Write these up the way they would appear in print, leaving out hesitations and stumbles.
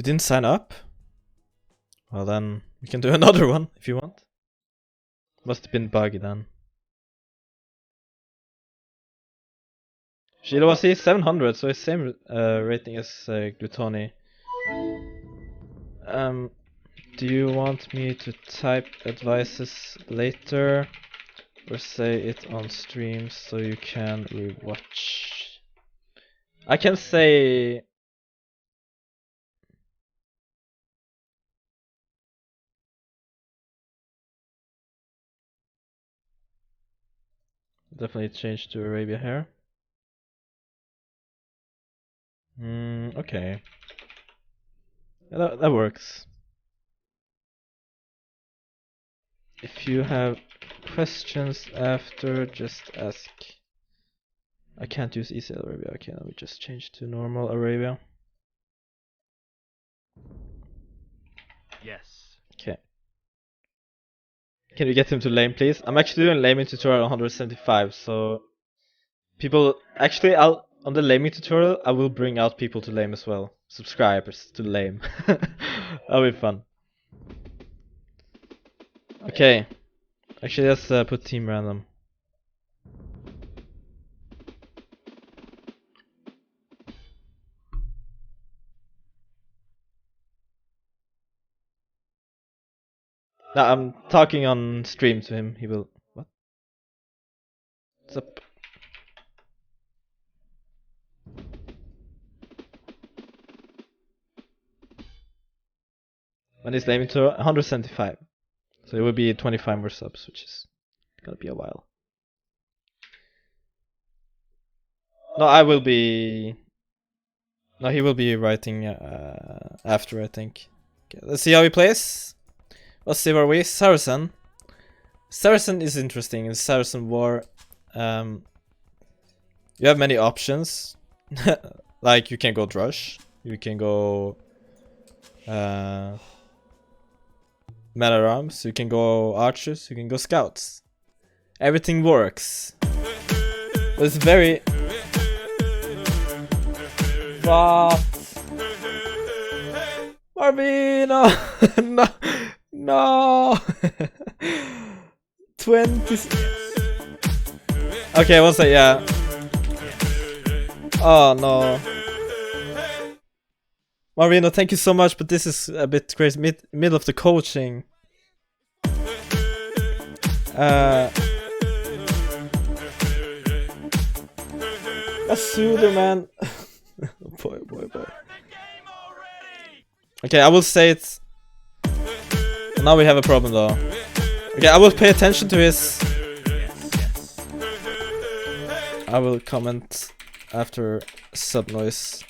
You didn't sign up? Well then, we can do another one if you want. Must have been buggy then. Sheila was he 700, so his same rating as Glutoni. Do you want me to type advices later or say it on stream so you can rewatch? I can say... Definitely change to Arabia here. Okay. Yeah, that works. If you have questions after, just ask. I can't use Easy Arabia. Okay, now we just change to normal Arabia. Yes. Okay. Can you get him to lame, please? I'm actually doing a laming tutorial on 175, so people actually on the laming tutorial I will bring out people to lame as well. Subscribers to lame. That'll be fun. Okay. Actually, let's put team random. No, I'm talking on stream to him. He will. What? What's up? When he's laming to 175. So it will be 25 more subs, which is gonna be a while. No, I will be... No, he will be writing after, I think. Okay, let's see how he plays. Let's see where we... Saracen. Saracen is interesting. In Saracen War, you have many options. Like, you can go Drush. You can go... Men at Arms. You can go Archers. You can go Scouts. Everything works. But it's very... What? Marvino! No! No! 20... Okay, one sec, yeah. Oh no. Marvino, thank you so much, but this is a bit crazy. Middle of the coaching. A Suder, man. Boy. Okay, I will say it. Now we have a problem though. Okay, I will pay attention to his... I will comment after sub noise.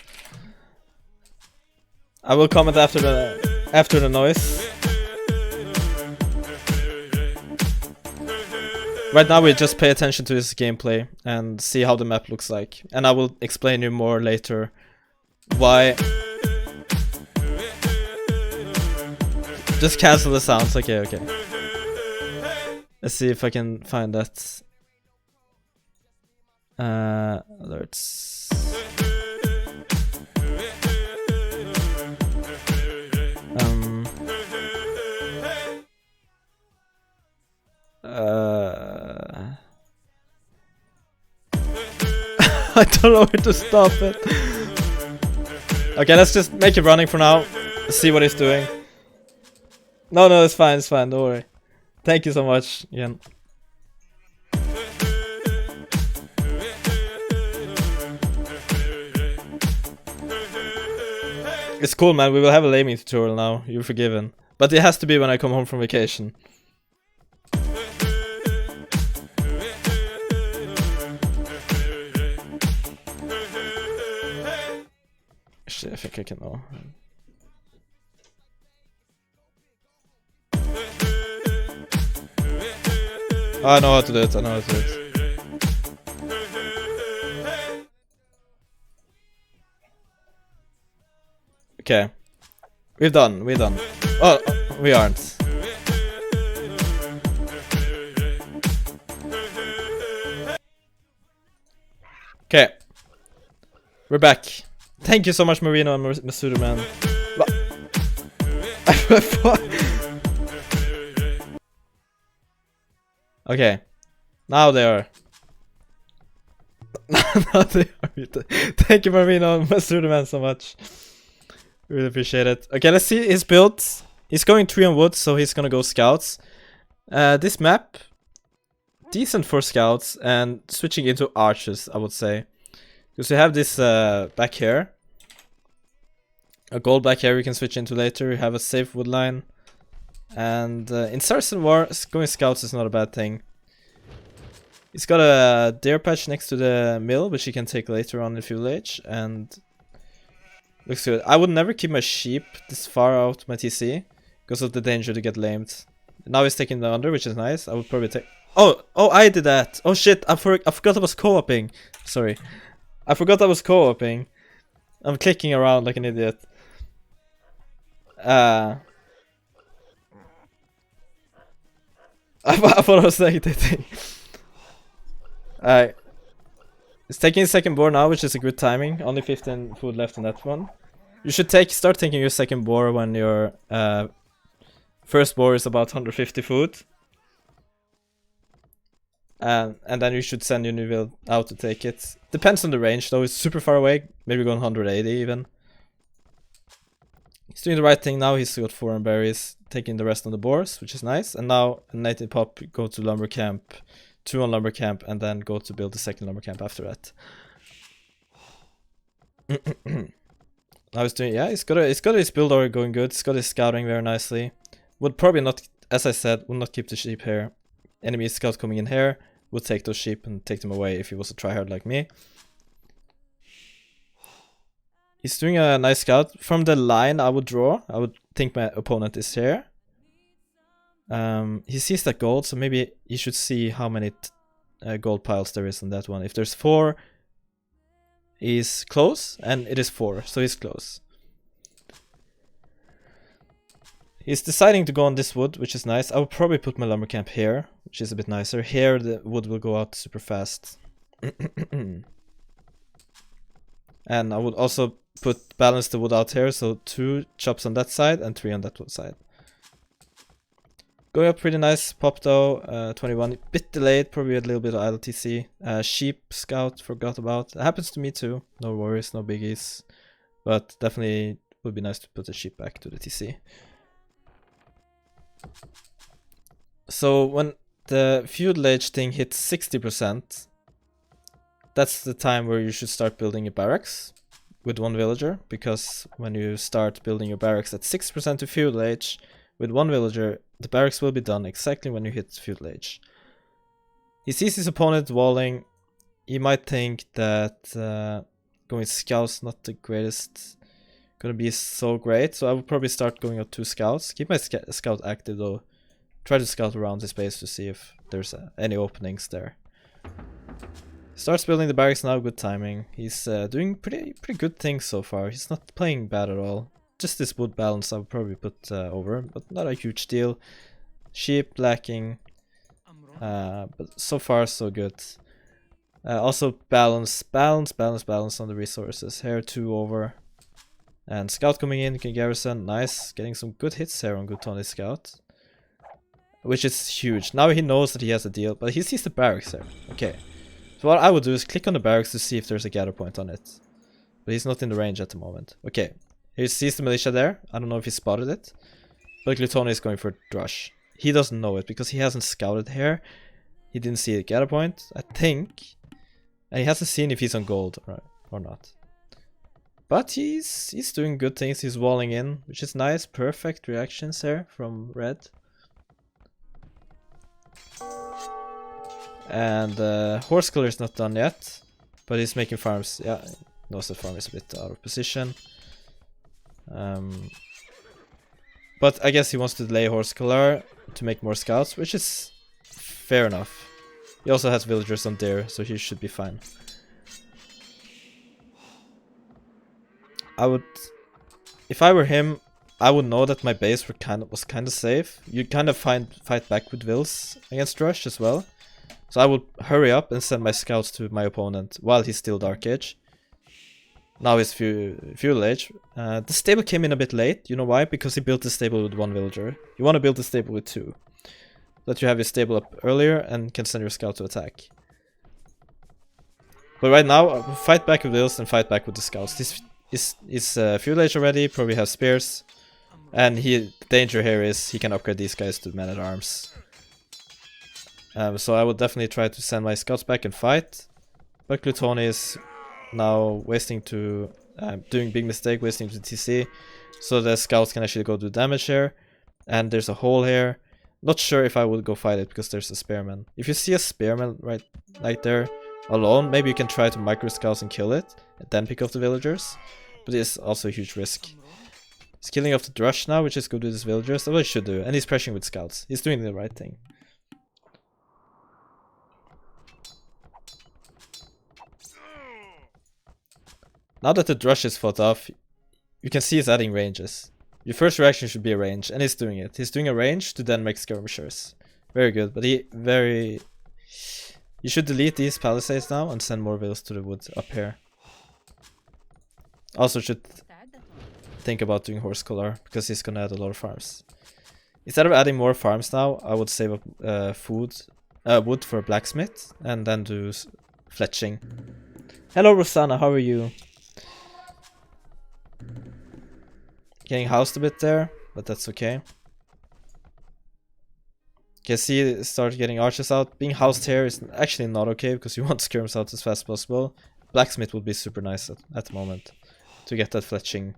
I will comment after the noise. Right now we just pay attention to his gameplay and see how the map looks like. And I will explain you more later why... Just cancel the sounds, okay. Let's see if I can find that. Alerts. I don't know where to stop it. Okay, let's just make it running for now. See what he's doing. No, it's fine, don't worry. Thank you so much again. It's cool, man. We will have a laming tutorial now. You're forgiven. But it has to be when I come home from vacation. Actually, I think I can know. Oh, I know how to do it. Okay. We're done. Oh, we aren't. Okay. We're back. Thank you so much, Marino and Masuda, man. Okay. Now they are. Now they are. Thank you, Marvino and Master Man, so much. Really appreciate it. Okay, let's see his build. He's going 3 on wood, so he's gonna go scouts. This map, decent for scouts and switching into archers, I would say. Because we have this back here. A gold back here we can switch into later. We have a safe wood line. And in Saracen War, going scouts is not a bad thing. He's got a deer patch next to the mill, which he can take later on in feudal age. And looks good. I would never keep my sheep this far out my TC because of the danger to get lamed. Now he's taking the under, which is nice. I would probably take... Oh, I did that. Oh shit, I forgot I was co-oping. Sorry. I forgot I was co-oping. I'm clicking around like an idiot. I thought I was meditating. It's taking his second boar now, which is a good timing. Only 15 food left on that one. You should start taking your second boar when your first boar is about 150 food. And then you should send your new build out to take it. Depends on the range though, it's super far away. Maybe going 180 even. He's doing the right thing now, he's got 4 on berries, taking the rest on the boars, which is nice. And now a native pop, go to lumber camp, 2 on lumber camp, and then go to build the second lumber camp after that. Now he's doing, yeah, he's got his build already going good, he's got his scouting very nicely. Would probably not, as I said, would not keep the sheep here. Enemy scout coming in here, would take those sheep and take them away if he was a tryhard like me. He's doing a nice scout. From the line I would draw, I would think my opponent is here. He sees that gold, so maybe he should see how many gold piles there is on that one. If there's 4, he's close, and it is 4, so he's close. He's deciding to go on this wood, which is nice. I would probably put my lumber camp here, which is a bit nicer. Here the wood will go out super fast. And I would also balance the wood out here, so 2 chops on that side and 3 on that side. Going up pretty nice pop though, 21, bit delayed, probably a little bit of idle TC. Sheep scout, forgot about. It happens to me too, no worries, no biggies. But definitely would be nice to put the sheep back to the TC. So when the feudal age thing hits 60%, that's the time where you should start building your barracks with 1 villager, because when you start building your barracks at 6% to feudal age with 1 villager, the barracks will be done exactly when you hit feudal age. He sees his opponent walling. He might think that going scouts not the greatest, gonna be so great, so I would probably start going up 2 scouts. Keep my scout active though. Try to scout around this base to see if there's any openings there. Starts building the barracks now, good timing. He's doing pretty good things so far. He's not playing bad at all. Just this wood balance I would probably put over, but not a huge deal. Sheep lacking, but so far so good. Also balance on the resources. Here 2 over. And scout coming in, you can garrison, nice. Getting some good hits here on good Tony scout. Which is huge. Now he knows that he has a deal, but he sees the barracks there. Okay. So what I would do is click on the barracks to see if there's a gather point on it. But he's not in the range at the moment. Okay. He sees the militia there. I don't know if he spotted it. But Glutoni is going for Drush. He doesn't know it because he hasn't scouted here. He didn't see a gather point, I think. And he hasn't seen if he's on gold or not. But he's doing good things. He's walling in, which is nice. Perfect reactions here from red. And horse color is not done yet, but he's making farms. Yeah, knows the farm is a bit out of position. But I guess he wants to delay horse color to make more scouts, which is fair enough. He also has villagers on deer, so he should be fine. If I were him, I would know that my base was kind of safe. You kind of fight back with vills against Rush as well. So I would hurry up and send my scouts to my opponent while he's still Dark Age. Now he's feudal age. The stable came in a bit late. You know why? Because he built the stable with 1 villager. You want to build the stable with 2. That you have your stable up earlier and can send your scout to attack. But right now, fight back with Wills and fight back with the scouts. This is feudal age already, probably have spears. And the danger here is he can upgrade these guys to men-at-arms. So I would definitely try to send my scouts back and fight. But Glutoni is now wasting to... doing big mistake, wasting to TC. So the scouts can actually go do damage here. And there's a hole here. Not sure if I would go fight it because there's a spearman. If you see a spearman right there alone, maybe you can try to micro scouts and kill it. And then pick off the villagers. But it's also a huge risk. He's killing off the Drush now, which is good with his villagers. That's what he should do. And he's pressuring with scouts. He's doing the right thing. Now that the Drush is fought off, you can see he's adding ranges. Your first reaction should be a range, and he's doing it. He's doing a range to then make skirmishers. Very good, but you should delete these palisades now and send more vills to the wood up here. Also should think about doing horse collar, because he's gonna add a lot of farms. Instead of adding more farms now, I would save up wood for a blacksmith, and then do fletching. Hello Rosanna, how are you? Getting housed a bit there, but that's okay. Okay, see, start getting archers out. Being housed here is actually not okay because you want skirms out as fast as possible. Blacksmith would be super nice at the moment to get that fletching.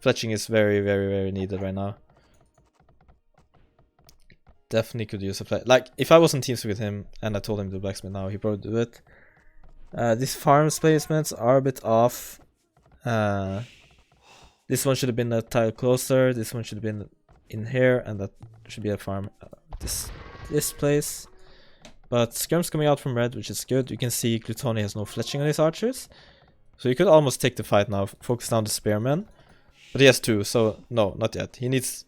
Fletching is very, very, very needed right now. Definitely could use a fletch. Like, if I was in teams with him and I told him to do blacksmith now, he'd probably do it. These farms placements are a bit off. This one should have been a tile closer, this one should have been in here, and that should be a farm this place. But skirms coming out from red, which is good. You can see Glutoni has no fletching on his archers. So you could almost take the fight now, focus down the spearmen. But he has 2, so no, not yet. He needs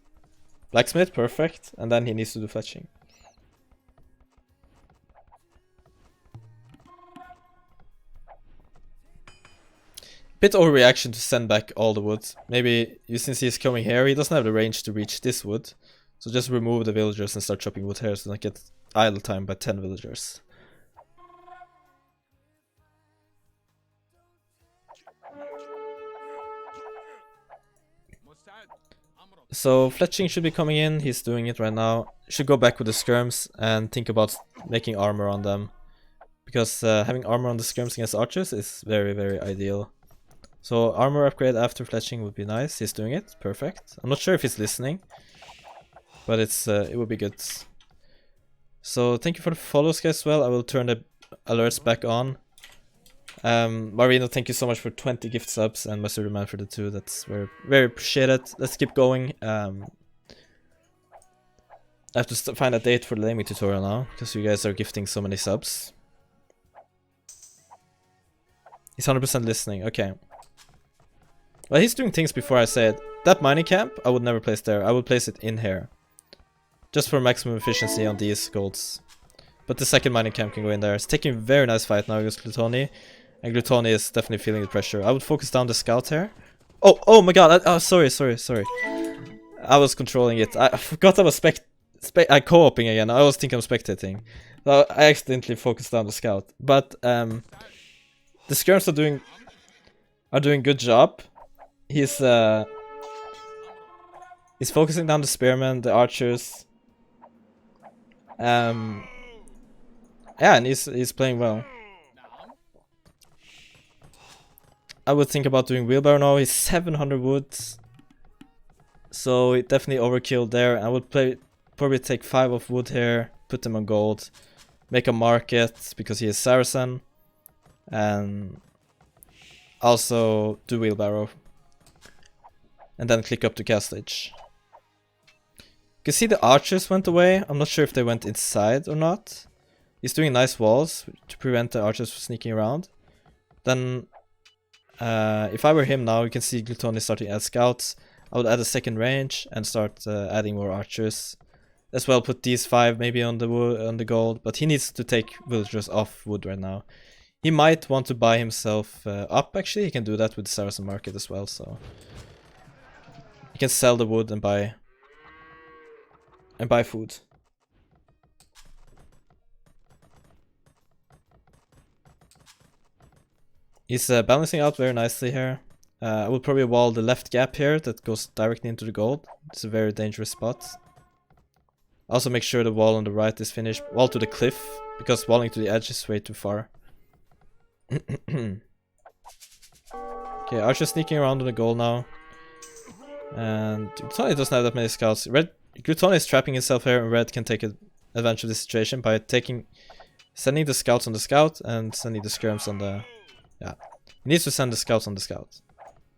blacksmith, perfect, and then he needs to do fletching. Bit overreaction to send back all the wood. Maybe since he's coming here, he doesn't have the range to reach this wood. So just remove the villagers and start chopping wood here so don't get idle time by 10 villagers. So fletching should be coming in, he's doing it right now. Should go back with the skirms and think about making armor on them. Because having armor on the skirms against archers is very, very ideal. So armor upgrade after fletching would be nice. He's doing it, perfect. I'm not sure if he's listening, but it would be good. So thank you for the follows, guys. As well, I will turn the alerts back on. Marino, thank you so much for 20 gift subs, and Mr. Man for the 2. That's very, very appreciated. Let's keep going. I have to find a date for the naming tutorial now, because you guys are gifting so many subs. He's 100% listening. Okay. Well, he's doing things before I say it. That mining camp, I would never place there. I would place it in here. Just for maximum efficiency on these golds. But the second mining camp can go in there. It's taking a very nice fight now against Glutoni. And Glutoni is definitely feeling the pressure. I would focus down the scout here. Oh my god. Sorry. I was controlling it. I forgot I was co-oping again. I was thinking I'm spectating. So I accidentally focused down the scout. But the skirms are doing good job. He's focusing down the spearmen, the archers. Yeah, and he's playing well. I would think about doing wheelbarrow now. He's 700 wood, so it definitely overkill there. I would probably take 5 of wood here, put them on gold, make a market because he is Saracen, and also do wheelbarrow. And then click up to castage. You can see the archers went away. I'm not sure if they went inside or not. He's doing nice walls to prevent the archers from sneaking around. Then, if I were him now, you can see Glutoni starting to add scouts. I would add a second range and start adding more archers. As well, put these 5 maybe on the gold. But he needs to take villagers off wood right now. He might want to buy himself up, actually. He can do that with the Saracen market as well, so... He can sell the wood and buy food. He's balancing out very nicely here. I will probably wall the left gap here that goes directly into the gold. It's a very dangerous spot. Also make sure the wall on the right is finished. Wall to the cliff, because walling to the edge is way too far. Okay, Archer sneaking around on the goal now. And Glutoni doesn't have that many scouts. Glutoni is trapping himself here, and Red can take advantage of this situation by sending the scouts on the scout and sending the skirms on the... Yeah, he needs to send the scouts on the scout.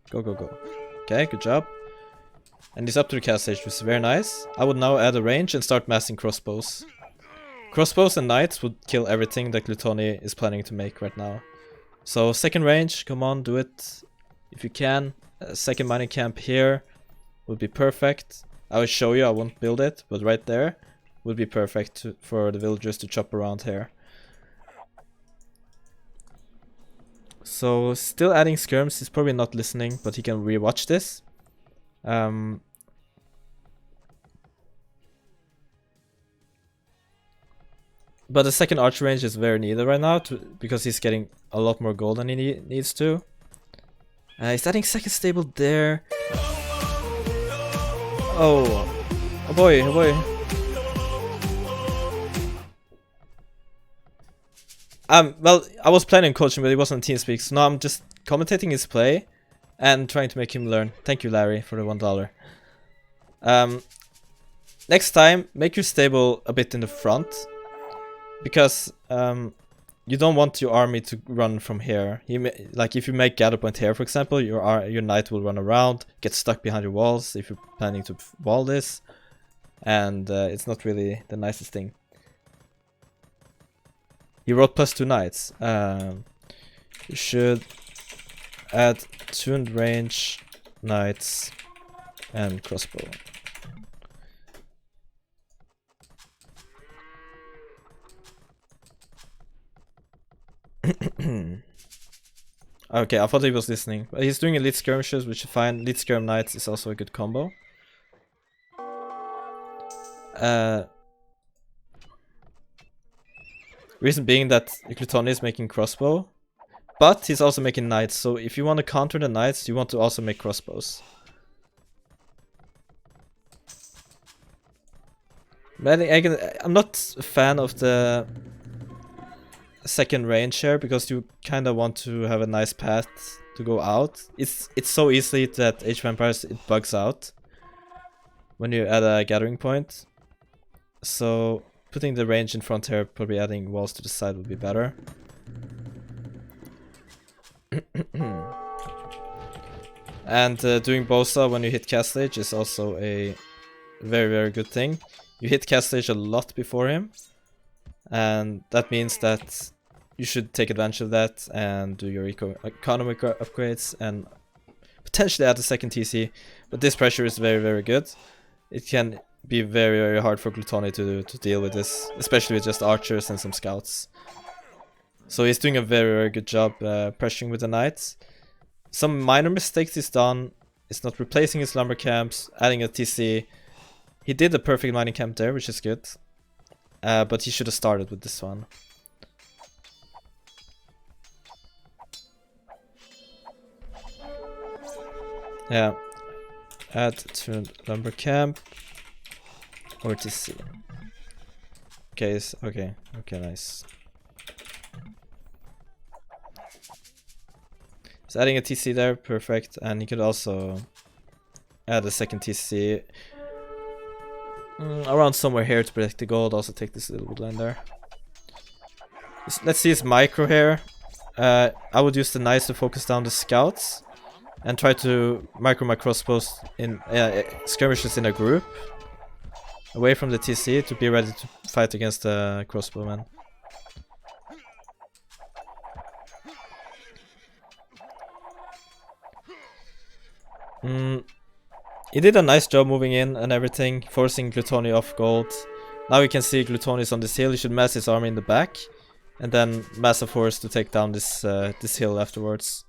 Go, go, go. Okay, good job. And he's up to the cast stage, which is very nice. I would now add a range and start massing crossbows. Crossbows and knights would kill everything that Glutoni is planning to make right now. So second range, come on, do it if you can. Second mining camp here would be perfect. I will show you, I won't build it, but right there would be perfect for the villagers to chop around here. So still adding skirms, he's probably not listening, but he can rewatch this. But the second archer range is very needed right now because he's getting a lot more gold than he needs to. He's adding second stable there. Oh boy, oh boy. Well, I was planning on coaching, but it wasn't TeamSpeak, so now I'm just commentating his play and trying to make him learn. Thank you, Larry, for the $1. Next time, make your stable a bit in the front, because you don't want your army to run from here. Like if you make gather point here, for example, your knight will run around, get stuck behind your walls if you're planning to wall this, and it's not really the nicest thing. He wrote +2 knights. You should add tuned range, knights, and crossbow. Okay, I thought he was listening. But he's doing elite skirmishes, which is fine. Elite skirm knights is also a good combo. Reason being that Glutoni is making crossbow, but he's also making knights. So if you want to counter the knights, you want to also make crossbows. But I'm not a fan of the second range here because you kind of want to have a nice path to go out. It's so easily that Age of Empires it bugs out when you add a gathering point. So putting the range in front here, probably adding walls to the side would be better. And doing Bosa when you hit cast stage is also a very, very good thing. You hit cast stage a lot before him, and that means that you should take advantage of that and do your economic upgrades and potentially add a second TC. But this pressure is very, very good. It can be very, very hard for Glutoni to deal with this, especially with just archers and some scouts. So he's doing a very, very good job pressuring with the knights. Some minor mistakes he's done is not replacing his lumber camps, adding a TC. He did a perfect mining camp there, which is good. But he should have started with this one. Yeah. Add to lumber camp. Or TC. Okay, okay, nice. So adding a TC there, perfect. And he could also add a second TC around somewhere here to protect the gold. Also take this little woodland there. Let's see his micro here. I would use the knights to focus down the scouts and try to micro my crossbows in skirmishes in a group away from the TC to be ready to fight against the crossbowmen. He did a nice job moving in and everything, forcing Glutoni off gold. Now we can see Glutoni is on this hill. He should mass his army in the back. and then massive horse to take down this this hill afterwards.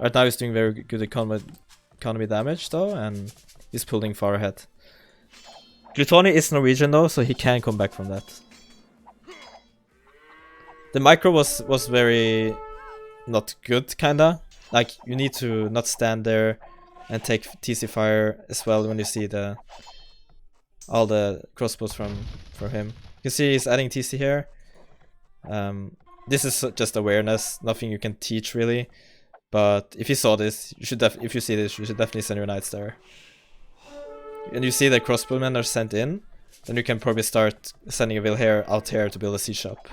Right now he's doing very good economy damage though, and he's pulling far ahead. Glutoni is Norwegian though, so he can come back from that. The micro was very not good, kinda. Like, you need to not stand there and take TC fire as well when you see all the crossbows from him. You can see he's adding TC here. This is just awareness, nothing you can teach really. But if you saw this, you should if you see this, you should definitely send your knights there. And you see the crossbowmen are sent in, then you can probably start sending a Vilhair out here to build a siege shop.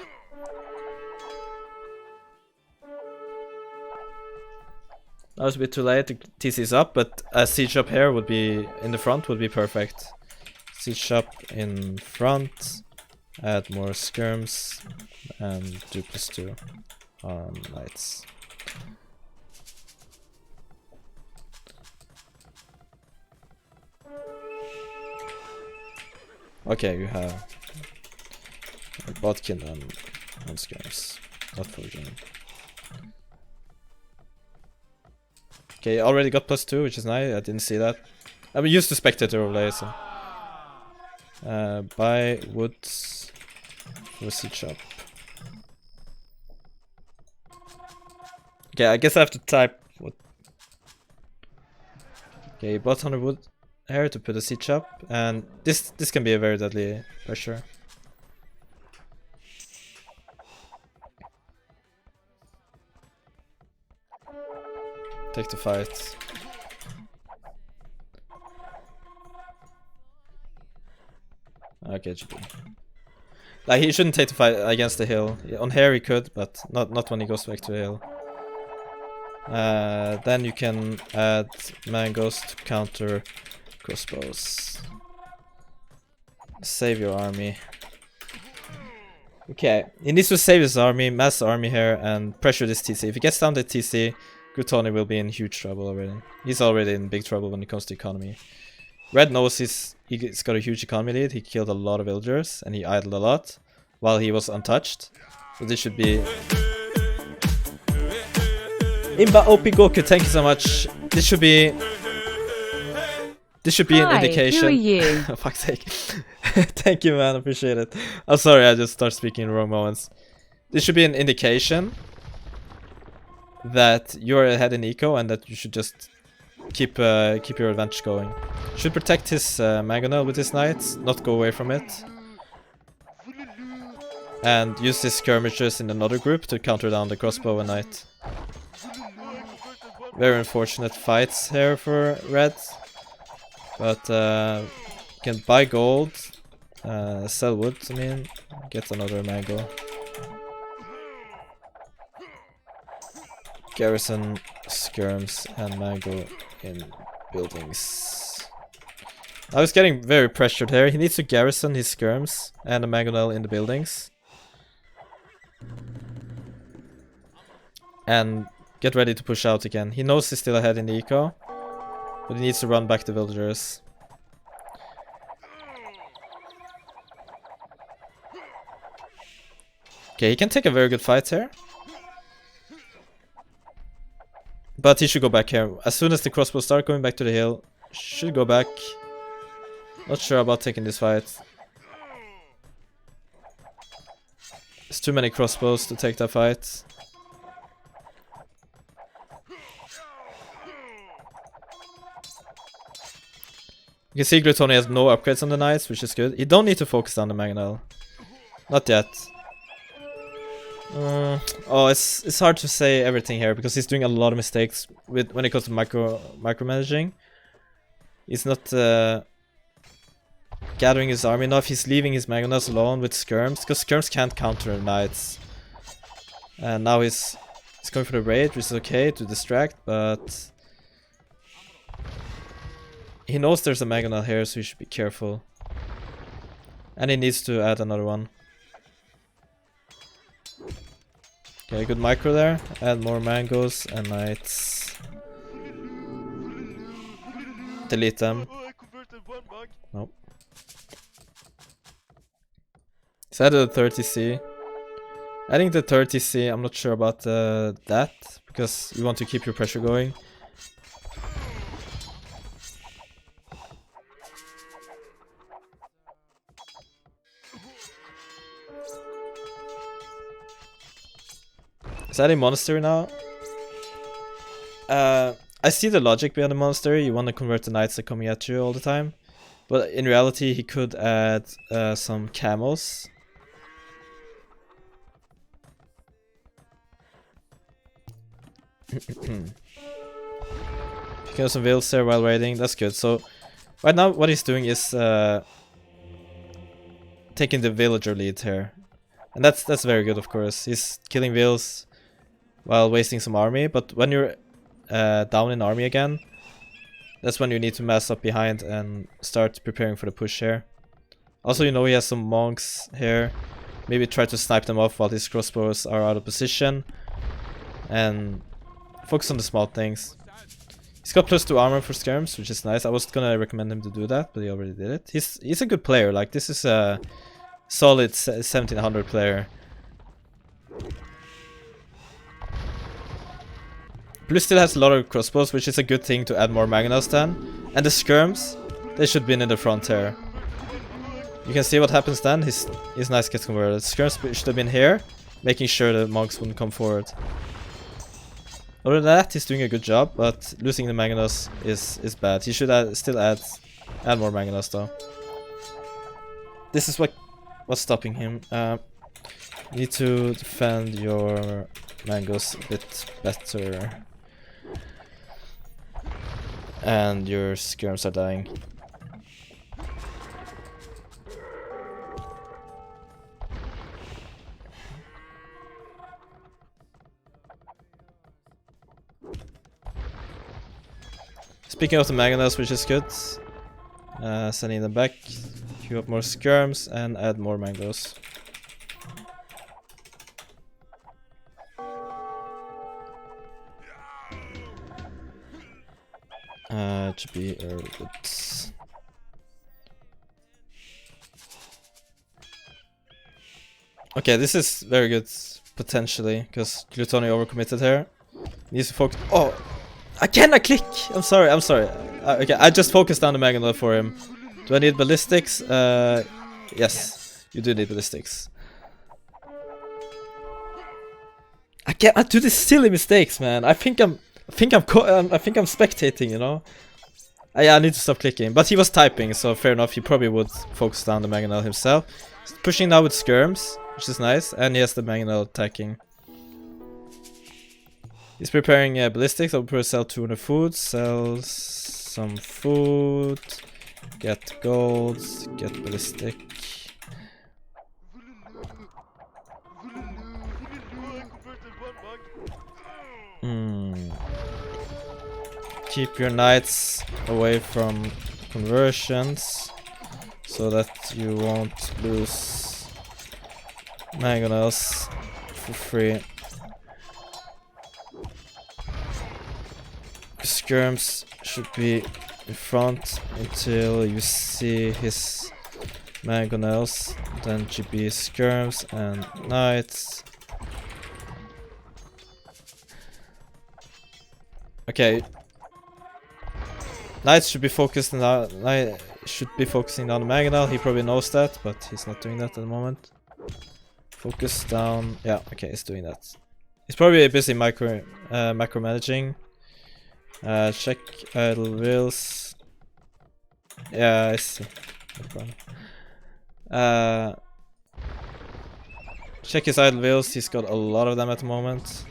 That was a bit too late, the TC is up, but a siege shop here would be, in the front, would be perfect. Siege shop in front, add more skirms, and do +2 on knights. Okay, you have a Bodkin on skirms, not forging. Okay, already got +2, which is nice. I didn't see that. I'm used to spectator overlay, so. Buy woods for siege shop. Okay, I guess I have to type what. Okay, bought 100 wood here to put a siege shop, and this can be a very deadly pressure. Take the fight. Okay, GG. Like, he shouldn't take the fight against the hill. On here he could, but not when he goes back to the hill. Then you can add mangoes to counter crossbows. Save your army. Okay, he needs to save his army, mass army here, and pressure this TC. If he gets down the TC, Glutoni will be in huge trouble already. He's already in big trouble when it comes to economy. Red knows he's got a huge economy lead. He killed a lot of villagers and he idled a lot while he was untouched. So this should be... Imba OP Goku, thank you so much. This should be... This should be an indication. Who are you? Fuck's sake. Thank you, man. Appreciate it. I'm sorry, I just start speaking in the wrong moments. This should be an indication that you're ahead in eco and that you should just keep your advantage going. Should protect his mangonel with his knights, not go away from it. And use his skirmishes in another group to counter down the crossbow and knight. Very unfortunate fights here for red. But you can buy gold, sell wood, I mean, get another mango. Garrison, skirms, and mango in buildings. I was getting very pressured here. He needs to garrison his skirms and a mangonel in the buildings. And get ready to push out again. He knows he's still ahead in the eco, but he needs to run back the villagers. Okay, he can take a very good fight here. But he should go back here. As soon as the crossbows start going back to the hill, should go back. Not sure about taking this fight. There's too many crossbows to take that fight. You can see Glutoni has no upgrades on the knights, which is good. You don't need to focus on the mangonel. Not yet. Oh, it's hard to say everything here because he's doing a lot of mistakes when it comes to micromanaging. He's not gathering his army enough. He's leaving his mangonels alone with skirms because skirms can't counter knights. And now he's going for the raid, which is okay to distract, but he knows there's a mangonel here, so he should be careful. And he needs to add another one. Okay, good micro there. Add more mangoes and knights. Delete them. Nope. He's added a 30C. Adding the 30C, I'm not sure about that, because you want to keep your pressure going. Is adding monastery now? I see the logic behind the monastery. You want to convert the knights that are coming at you all the time. But in reality, he could add some camels. Picking up some vills there while raiding, that's good. So right now what he's doing is taking the villager lead here. And that's very good, of course. He's killing vills while wasting some army, but when you're down in army again, that's when you need to mass up behind and start preparing for the push here. Also, you know, he has some monks here. Maybe try to snipe them off while his crossbows are out of position. And focus on the small things. He's got +2 armor for skirms, which is nice. I was gonna recommend him to do that, but he already did it. He's a good player. Like, this is a solid 1700 player. Blue still has a lot of crossbows, which is a good thing to add more Magnus then. And the skirms, they should be in the front here. You can see what happens then. His knights gets converted. Skirms should have been here, making sure the monks wouldn't come forward. Other than that, he's doing a good job, but losing the Magnus is bad. He should still add more Magnus though. This is what's stopping him. You need to defend your Magnus a bit better. And your skirms are dying. Speaking of the Magnus, which is good, sending them back, queue up more skirms and add more Magnus. Should be early good. Okay, this is very good potentially, because Glutoni overcommitted here. Needs to focus. Oh, I cannot click. I'm sorry. Okay, I just focused on the Magnus for him. Do I need ballistics? Yes, you do need ballistics. I do these silly mistakes, man. I think I'm spectating, you know. Yeah, I need to stop clicking. But he was typing, so fair enough. He probably would focus down the Magnus himself. He's pushing now with skirms, which is nice, and he has the Magnus attacking. He's preparing ballistics. I'll probably sell 200 food, sell some food, get gold, get ballistic. Keep your knights away from conversions so that you won't lose Magnus for free. Skirms should be in front until you see his Magnus, then GB skirms and knights. Okay. Knights should be focusing on the Magnus. He probably knows that, but he's not doing that at the moment. Focus down. Yeah, okay, he's doing that. He's probably busy macro-managing. Check idle wheels. Yeah, I see. No problem. Check his idle wheels. He's got a lot of them at the moment.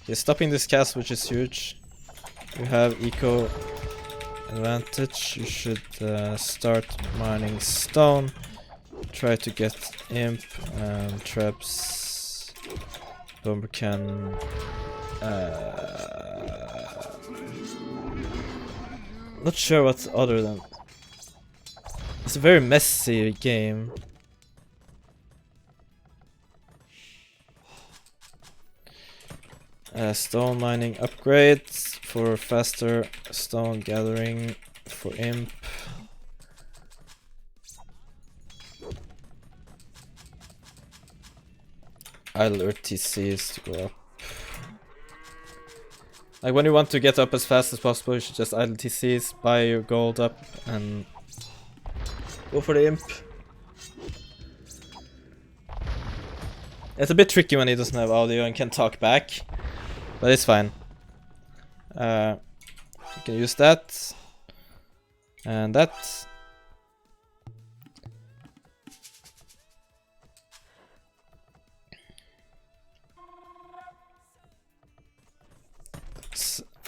He's stopping this cast, which is huge. You have eco advantage. You should start mining stone. Try to get imp and traps. Bomber can. Not sure what's other than. It's a very messy game. Stone mining upgrades for faster stone gathering for imp. idle RTCs to go up. Like when you want to get up as fast as possible, you should just idle TCs, buy your gold up, and go for the imp. It's a bit tricky when he doesn't have audio and can talk back, but it's fine. You can use that and that.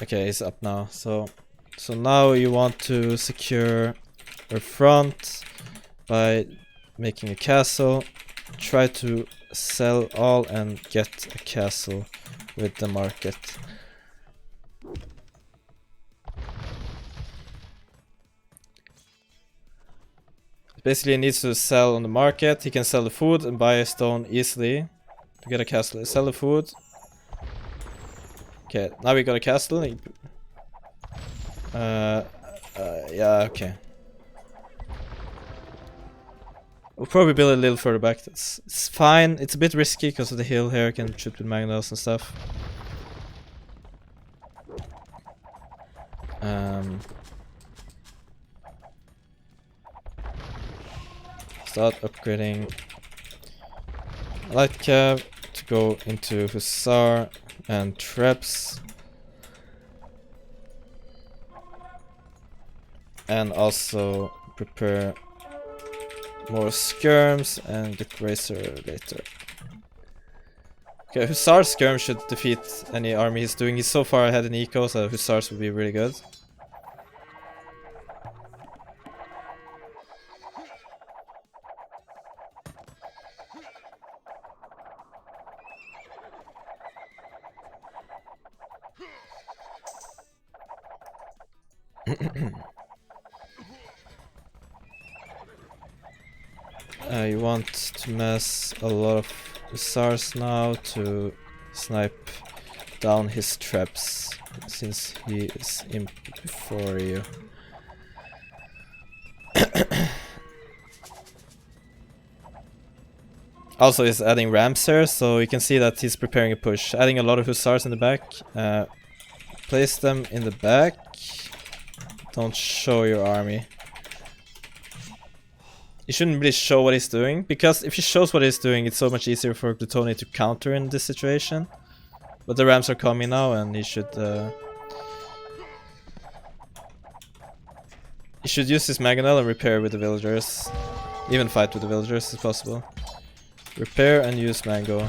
Okay, he's up now. So now you want to secure your front by making a castle. Try to sell all and get a castle with the market. Basically, he needs to sell on the market. He can sell the food and buy a stone easily to get a castle. Sell the food. Okay, now we got a castle. Yeah, okay. We'll probably build a little further back. It's fine. It's a bit risky because of the hill here. I can shoot with magnets and stuff. Start upgrading light cav to go into hussar and traps, and also prepare more skirms and get racer later. Okay, hussar skirm should defeat any army he's doing. He's so far ahead in eco, so hussars would be really good. You want to mass a lot of hussars now to snipe down his traps, since he is in before you. Also, he's adding ramps here, so you can see that he's preparing a push. Adding a lot of hussars in the back. Place them in the back. Don't show your army. You shouldn't really show what he's doing, because if he shows what he's doing, it's so much easier for Plutoni to counter in this situation. But the ramps are coming now, and he should use his mangonel and repair with the villagers. Even fight with the villagers if possible. Repair and use mango.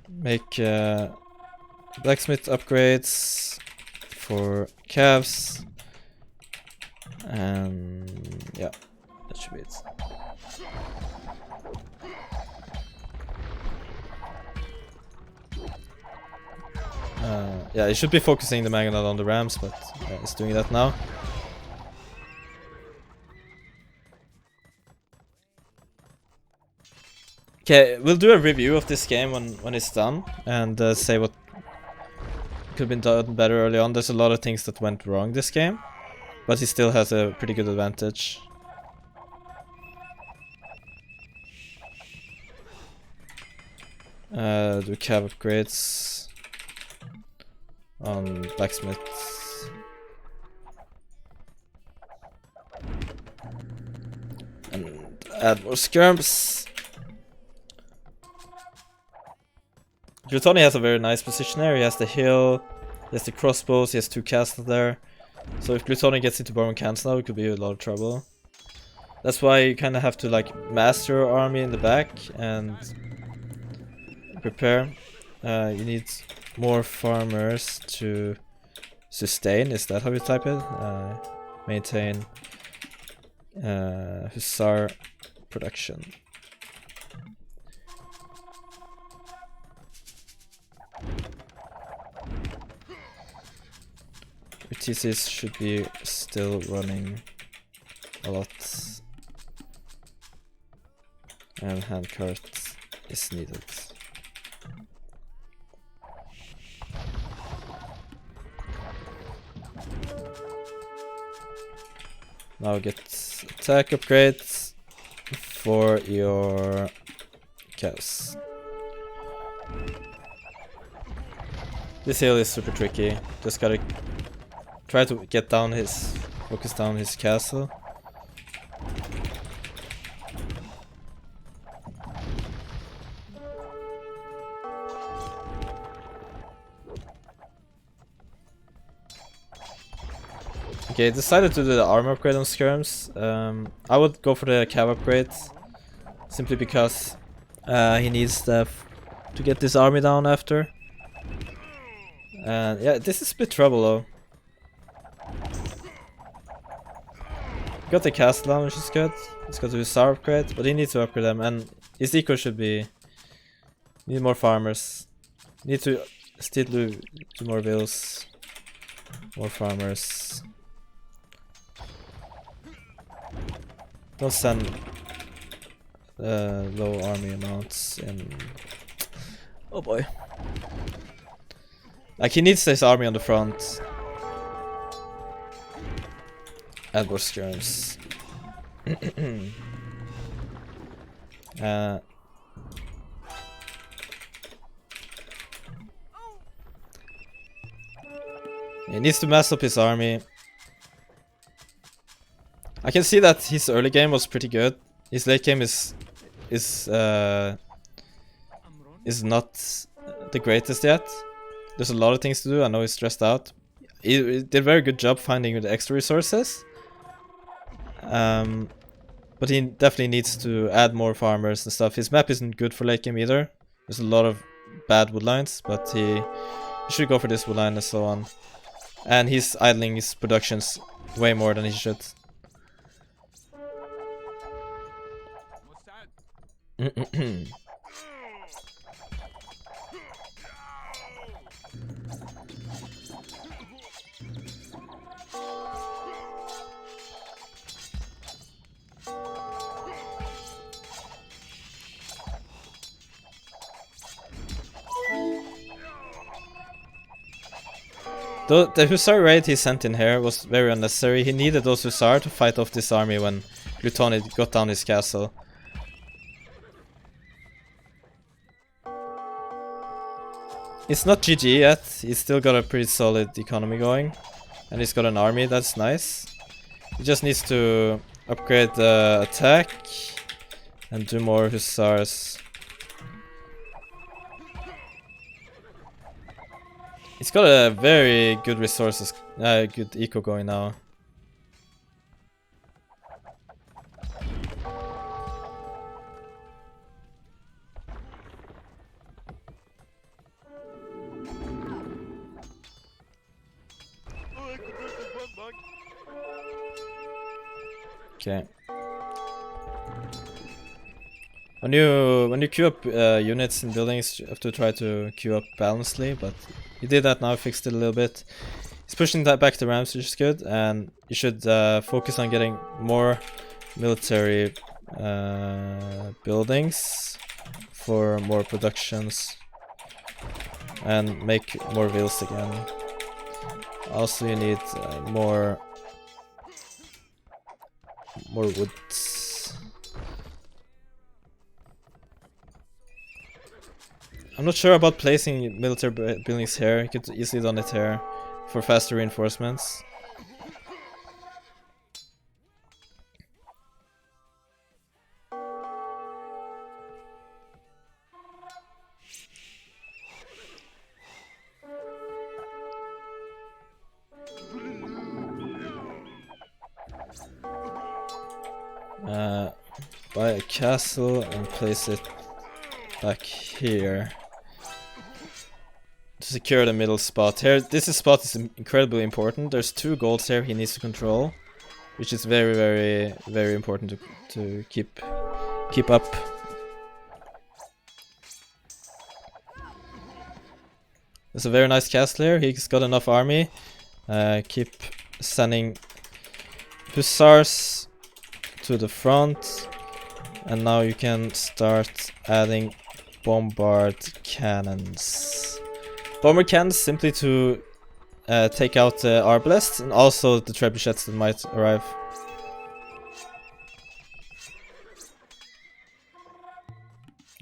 Make blacksmith upgrades for calves. And yeah, that should be it. Yeah, he should be focusing the mangonel on the rams, but he's doing that now. Okay, we'll do a review of this game when it's done, and say what could have been done better early on. There's a lot of things that went wrong this game, but he still has a pretty good advantage. Do cav upgrades on blacksmiths. And add more skirms. Plutoni has a very nice position there. He has the hill, he has the crossbows, he has 2 castles there. So if Plutoni gets into Baron Khans now, it could be a lot of trouble. That's why you kind of have to like master your army in the back and prepare. You need more farmers to sustain. Is that how you type it? Maintain hussar production. TCs should be still running a lot, and handcart is needed. Now get attack upgrades, for your cows. This hill is super tricky. Just gotta try to get down his, focus down his castle. Okay, decided to do the armor upgrade on skirms. I would go for the cav upgrade, simply because he needs stuff to get this army down after. And yeah, this is a bit trouble though. Got the castle down, which is good. He's got the hussar upgrade, but he needs to upgrade them, and his eco should be... Need more farmers. Need to still do more vills. More farmers. Don't send low army amounts in. Oh boy. Like, he needs this army on the front. And more skirms. He needs to mess up his army. I can see that his early game was pretty good. His late game is not the greatest yet. There's a lot of things to do. I know he's stressed out. He did a very good job finding the extra resources. But he definitely needs to add more farmers and stuff. His map isn't good for late game either. There's a lot of bad woodlines, but he should go for this woodline and so on. And he's idling his productions way more than he should. The hussar raid he sent in here was very unnecessary. He needed those hussar to fight off this army when Glutoni got down his castle. It's not GG yet. He's still got a pretty solid economy going. And he's got an army, that's nice. He just needs to upgrade the attack and do more hussars. He's got a very good resources, good eco going now. Okay. When you queue up units in buildings, you have to try to queue up balancedly, but he did that now, fixed it a little bit. He's pushing that back to ramps, which is good, and you should focus on getting more military buildings for more productions and make more vills again. Also, you need more woods. I'm not sure about placing military buildings here. You could easily done it here for faster reinforcements. Buy a castle and place it back here to secure the middle spot. Here, this spot is incredibly important. There's 2 golds here he needs to control, which is very, very, very important to keep up. There's a very nice castle here. He's got enough army. Keep sending hussars to the front, and now you can start adding bombard cannons. Bombard cannons simply to take out the arbalests and also the trebuchets that might arrive.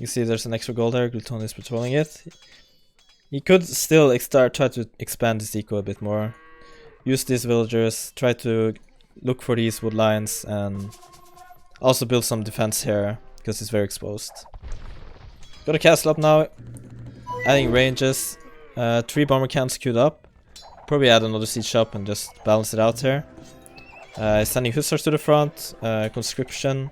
You see there's an extra gold there, Gluton is patrolling it. He could still try to expand his eco a bit more. Use these villagers, try to look for these wood lines, and also build some defense here, because it's very exposed. Got a castle up now, adding ranges, 3 bomber cannons queued up. Probably add another siege up and just balance it out here. Sending hussars to the front, conscription,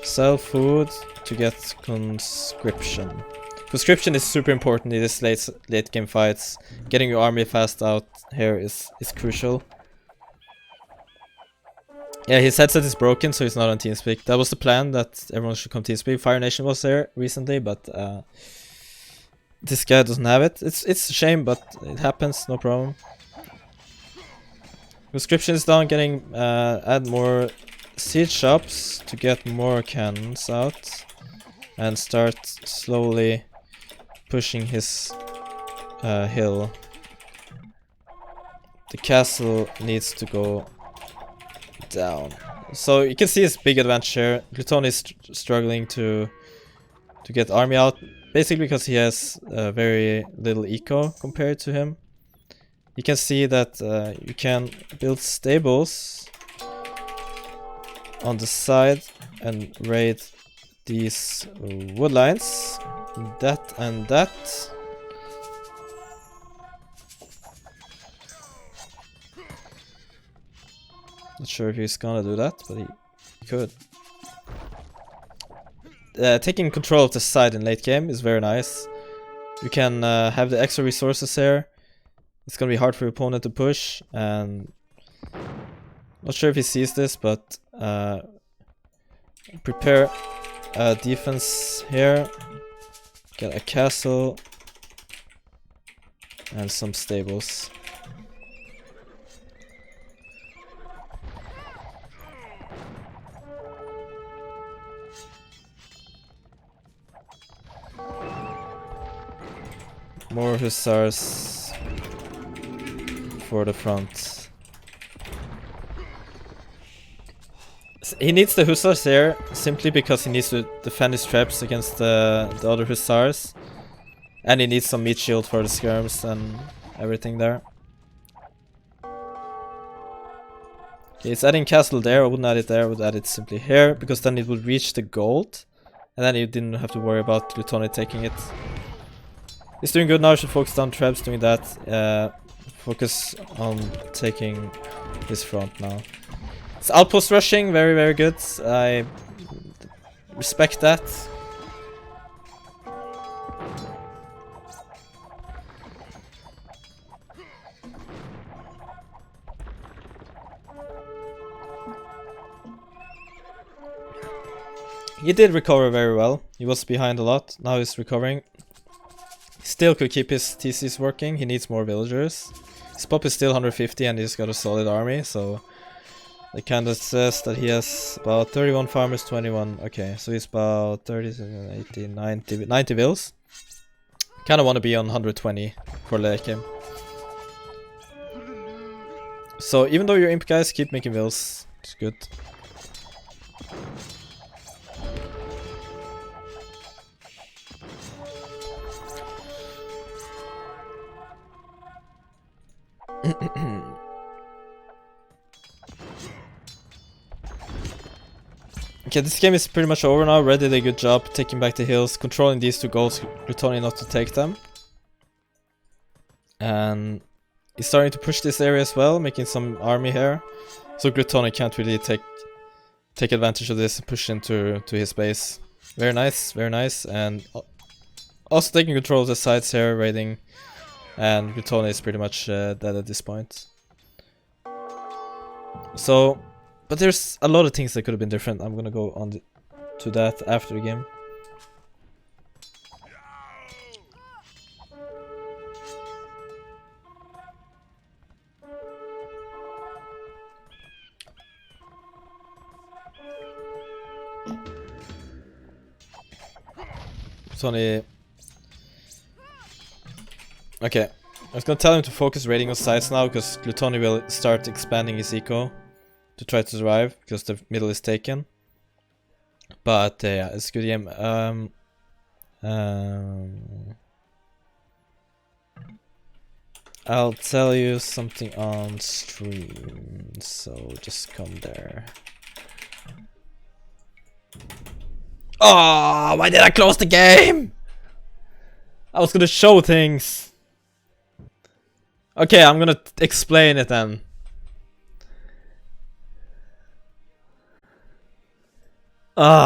sell food to get conscription. Conscription is super important in this late game fights. Getting your army fast out here is crucial. Yeah, his headset is broken, so he's not on TeamSpeak. That was the plan, that everyone should come TeamSpeak. Fire Nation was there recently, but this guy doesn't have it. It's a shame, but it happens, no problem. Conscription is done, getting add more siege shops to get more cannons out. And start slowly pushing his hill. The castle needs to go down. So you can see his big advantage here. Gluton is struggling to get army out, basically because he has very little eco compared to him. You can see that you can build stables on the side and raid these wood lines, that and that. Not sure if he's gonna do that, but he could. Taking control of the side in late game is very nice. You can have the extra resources here. It's gonna be hard for your opponent to push, and not sure if he sees this, but prepare defense here. Get a castle and some stables. More hussars for the front. He needs the hussars here simply because he needs to defend his traps against the other hussars. And he needs some meat shield for the skirms and everything there. Okay, he's adding castle there. I wouldn't add it there, I would add it simply here, because then it would reach the gold. And then you didn't have to worry about Glutoni taking it. He's doing good now, should focus down traps, doing that. Focus on taking his front now. It's outpost rushing, very, very good. I respect that. He did recover very well. He was behind a lot, now he's recovering. Still could keep his TCs working, he needs more villagers. His pop is still 150 and he's got a solid army, so it kinda says that he has about 31 farmers, 21, okay, so he's about 30, 80, 90 vills. Kinda wanna be on 120 for late game. So even though you're imp guys, keep making vills, it's good. Okay, this game is pretty much over now. Red did a good job taking back the hills, controlling these two goals, Glutoni not to take them. And he's starting to push this area as well, making some army here. So Glutoni can't really take advantage of this and push into his base. Very nice, and also taking control of the sides here, raiding. And Glutoni is pretty much dead at this point. So, but there's a lot of things that could have been different. I'm gonna go on to that after the game. Glutoni. Okay, I was gonna tell him to focus raiding on sides now, because Glutoni will start expanding his eco to try to survive, because the middle is taken. But yeah, it's a good game. I'll tell you something on stream, so just come there. Oh, why did I close the game? I was gonna show things. Okay, I'm gonna explain it then. Ah.